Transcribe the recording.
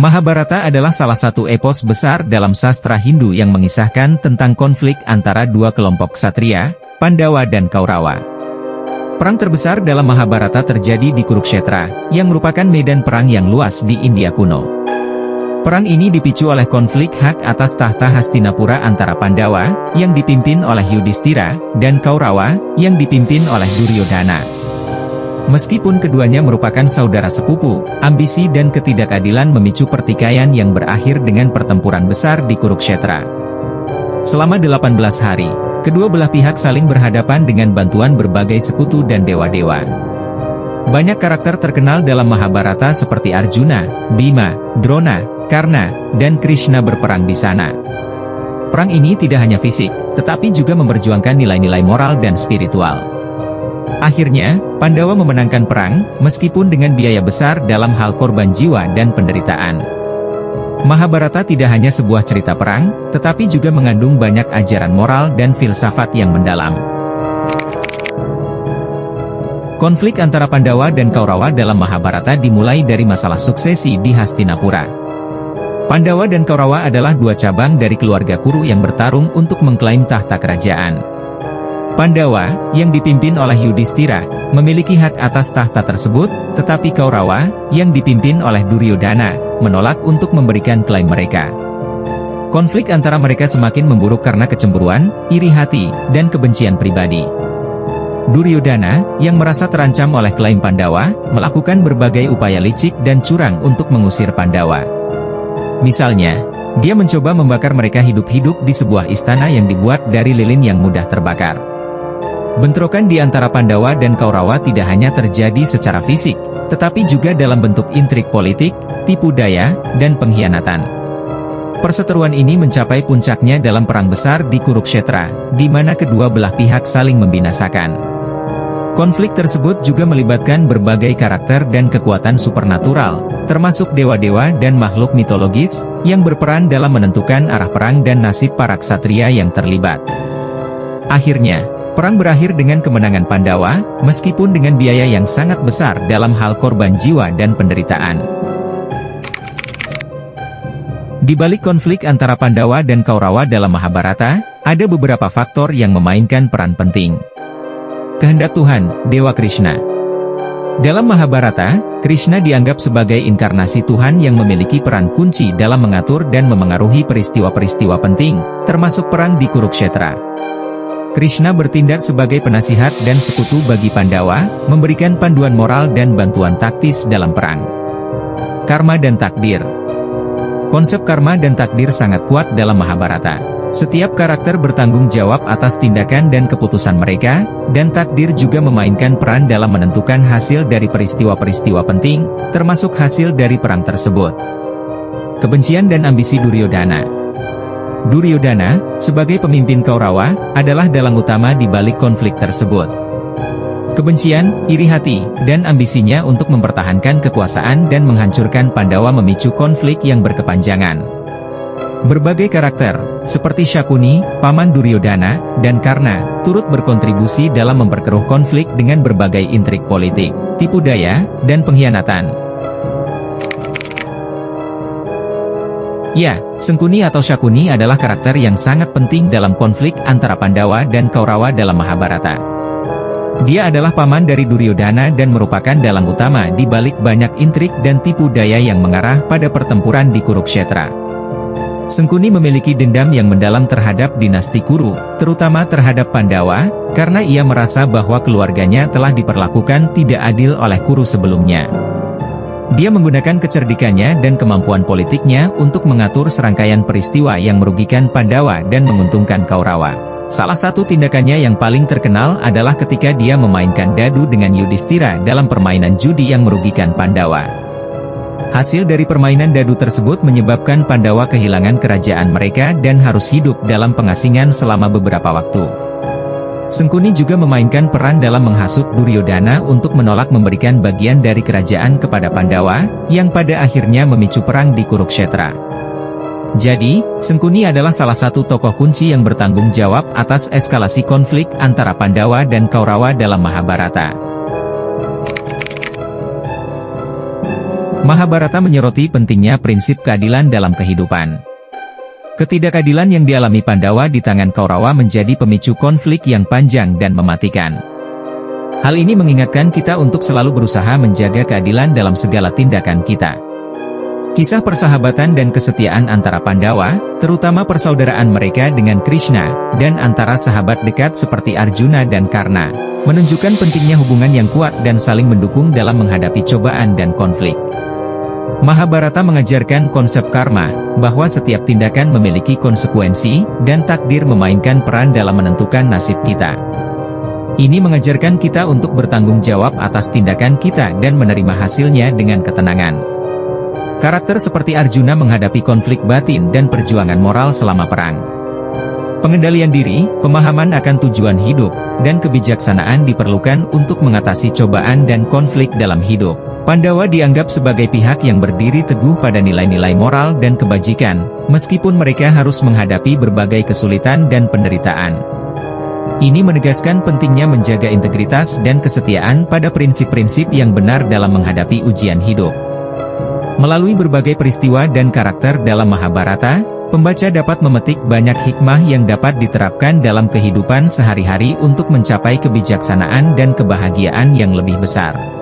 Mahabharata adalah salah satu epos besar dalam sastra Hindu yang mengisahkan tentang konflik antara dua kelompok ksatria, Pandawa dan Kaurawa. Perang terbesar dalam Mahabharata terjadi di Kurukshetra, yang merupakan medan perang yang luas di India kuno. Perang ini dipicu oleh konflik hak atas tahta Hastinapura antara Pandawa, yang dipimpin oleh Yudhishthira, dan Kaurawa, yang dipimpin oleh Duryodhana. Meskipun keduanya merupakan saudara sepupu, ambisi dan ketidakadilan memicu pertikaian yang berakhir dengan pertempuran besar di Kurukshetra. Selama 18 hari, kedua belah pihak saling berhadapan dengan bantuan berbagai sekutu dan dewa-dewa. Banyak karakter terkenal dalam Mahabharata seperti Arjuna, Bima, Drona, Karna, dan Krishna berperang di sana. Perang ini tidak hanya fisik, tetapi juga memperjuangkan nilai-nilai moral dan spiritual. Akhirnya, Pandawa memenangkan perang, meskipun dengan biaya besar dalam hal korban jiwa dan penderitaan. Mahabharata tidak hanya sebuah cerita perang, tetapi juga mengandung banyak ajaran moral dan filsafat yang mendalam. Konflik antara Pandawa dan Kaurawa dalam Mahabharata dimulai dari masalah suksesi di Hastinapura. Pandawa dan Kaurawa adalah dua cabang dari keluarga Kuru yang bertarung untuk mengklaim tahta kerajaan. Pandawa, yang dipimpin oleh Yudhishthira, memiliki hak atas tahta tersebut, tetapi Kaurawa, yang dipimpin oleh Duryodhana, menolak untuk memberikan klaim mereka. Konflik antara mereka semakin memburuk karena kecemburuan, iri hati, dan kebencian pribadi. Duryodhana, yang merasa terancam oleh klaim Pandawa, melakukan berbagai upaya licik dan curang untuk mengusir Pandawa. Misalnya, dia mencoba membakar mereka hidup-hidup di sebuah istana yang dibuat dari lilin yang mudah terbakar. Bentrokan di antara Pandawa dan Kaurawa tidak hanya terjadi secara fisik, tetapi juga dalam bentuk intrik politik, tipu daya, dan pengkhianatan. Perseteruan ini mencapai puncaknya dalam perang besar di Kurukshetra, di mana kedua belah pihak saling membinasakan. Konflik tersebut juga melibatkan berbagai karakter dan kekuatan supernatural, termasuk dewa-dewa dan makhluk mitologis, yang berperan dalam menentukan arah perang dan nasib para ksatria yang terlibat. Akhirnya, perang berakhir dengan kemenangan Pandawa, meskipun dengan biaya yang sangat besar dalam hal korban jiwa dan penderitaan. Di balik konflik antara Pandawa dan Kaurawa dalam Mahabharata, ada beberapa faktor yang memainkan peran penting. Kehendak Tuhan, Dewa Krishna. Dalam Mahabharata, Krishna dianggap sebagai inkarnasi Tuhan yang memiliki peran kunci dalam mengatur dan memengaruhi peristiwa-peristiwa penting, termasuk perang di Kurukshetra. Krishna bertindak sebagai penasihat dan sekutu bagi Pandawa, memberikan panduan moral dan bantuan taktis dalam perang. Karma dan takdir. Konsep karma dan takdir sangat kuat dalam Mahabharata. Setiap karakter bertanggung jawab atas tindakan dan keputusan mereka, dan takdir juga memainkan peran dalam menentukan hasil dari peristiwa-peristiwa penting, termasuk hasil dari perang tersebut. Kebencian dan ambisi Duryodhana. Duryodhana, sebagai pemimpin Kaurawa, adalah dalang utama di balik konflik tersebut. Kebencian, iri hati, dan ambisinya untuk mempertahankan kekuasaan dan menghancurkan Pandawa memicu konflik yang berkepanjangan. Berbagai karakter, seperti Shakuni, paman Duryodhana, dan Karna, turut berkontribusi dalam memperkeruh konflik dengan berbagai intrik politik, tipu daya, dan pengkhianatan. Ya, Sangkuni atau Shakuni adalah karakter yang sangat penting dalam konflik antara Pandawa dan Kaurawa dalam Mahabharata. Dia adalah paman dari Duryodhana dan merupakan dalang utama di balik banyak intrik dan tipu daya yang mengarah pada pertempuran di Kurukshetra. Sangkuni memiliki dendam yang mendalam terhadap dinasti Kuru, terutama terhadap Pandawa, karena ia merasa bahwa keluarganya telah diperlakukan tidak adil oleh Kuru sebelumnya. Dia menggunakan kecerdikannya dan kemampuan politiknya untuk mengatur serangkaian peristiwa yang merugikan Pandawa dan menguntungkan Kaurawa. Salah satu tindakannya yang paling terkenal adalah ketika dia memainkan dadu dengan Yudhishthira dalam permainan judi yang merugikan Pandawa. Hasil dari permainan dadu tersebut menyebabkan Pandawa kehilangan kerajaan mereka dan harus hidup dalam pengasingan selama beberapa waktu. Sangkuni juga memainkan peran dalam menghasut Duryodhana untuk menolak memberikan bagian dari kerajaan kepada Pandawa, yang pada akhirnya memicu perang di Kurukshetra. Jadi, Sangkuni adalah salah satu tokoh kunci yang bertanggung jawab atas eskalasi konflik antara Pandawa dan Kaurawa dalam Mahabharata. Mahabharata menyoroti pentingnya prinsip keadilan dalam kehidupan. Ketidakadilan yang dialami Pandawa di tangan Kaurawa menjadi pemicu konflik yang panjang dan mematikan. Hal ini mengingatkan kita untuk selalu berusaha menjaga keadilan dalam segala tindakan kita. Kisah persahabatan dan kesetiaan antara Pandawa, terutama persaudaraan mereka dengan Krishna, dan antara sahabat dekat seperti Arjuna dan Karna, menunjukkan pentingnya hubungan yang kuat dan saling mendukung dalam menghadapi cobaan dan konflik. Mahabharata mengajarkan konsep karma, bahwa setiap tindakan memiliki konsekuensi, dan takdir memainkan peran dalam menentukan nasib kita. Ini mengajarkan kita untuk bertanggung jawab atas tindakan kita dan menerima hasilnya dengan ketenangan. Karakter seperti Arjuna menghadapi konflik batin dan perjuangan moral selama perang. Pengendalian diri, pemahaman akan tujuan hidup, dan kebijaksanaan diperlukan untuk mengatasi cobaan dan konflik dalam hidup. Pandawa dianggap sebagai pihak yang berdiri teguh pada nilai-nilai moral dan kebajikan, meskipun mereka harus menghadapi berbagai kesulitan dan penderitaan. Ini menegaskan pentingnya menjaga integritas dan kesetiaan pada prinsip-prinsip yang benar dalam menghadapi ujian hidup. Melalui berbagai peristiwa dan karakter dalam Mahabharata, pembaca dapat memetik banyak hikmah yang dapat diterapkan dalam kehidupan sehari-hari untuk mencapai kebijaksanaan dan kebahagiaan yang lebih besar.